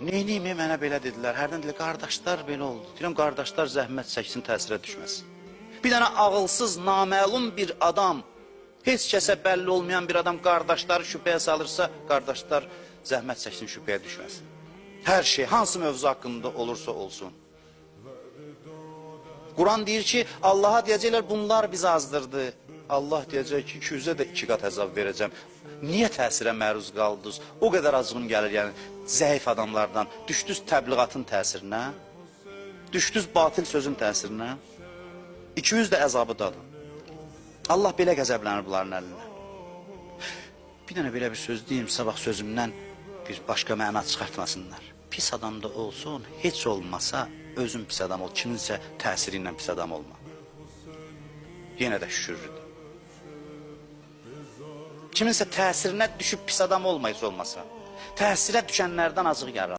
Neyniyim, mənə belə dedilər. Hərdən deyilər, qardaşlar belə oldu. Deyirəm, qardaşlar zəhmət çəksin, təsirə düşməsin. Bir dənə ağılsız, naməlum bir adam, heç kəsə bəlli olmayan bir adam qardaşları şübhəyə salırsa, qardaşlar zəhmət çəksin, şübhəyə düşməsin. Hər şey, hansı mövzu haqqında olursa olsun. Quran deyir ki, Allaha deyəcəklər, bunlar bizi azdırdı. Allah deyəcək ki, 200-ə də 2 qat əzab verəcəm. Niyə təsirə məruz qaldınız? O qədər acığım gəlir, yəni zəif adamlardan. Düşdünüz təbliğatın təsirinə, düşdünüz batil sözün təsirinə, 200 də əzabıdadır. Allah belə qəzəblənir bunların əlinə. Bir dənə belə bir söz deyim, sabah sözümdən bir başqa məna çıxartmasınlar. Pis adam da olsun, heç olmasa özün pis adam ol, kiminsə təsiri ilə pis adam olma. Yenə də şükürdür. Kiminsə təsirinə düşüb pis adam olmayız olmasa, təsirə düşənlərdən acıq gəlir.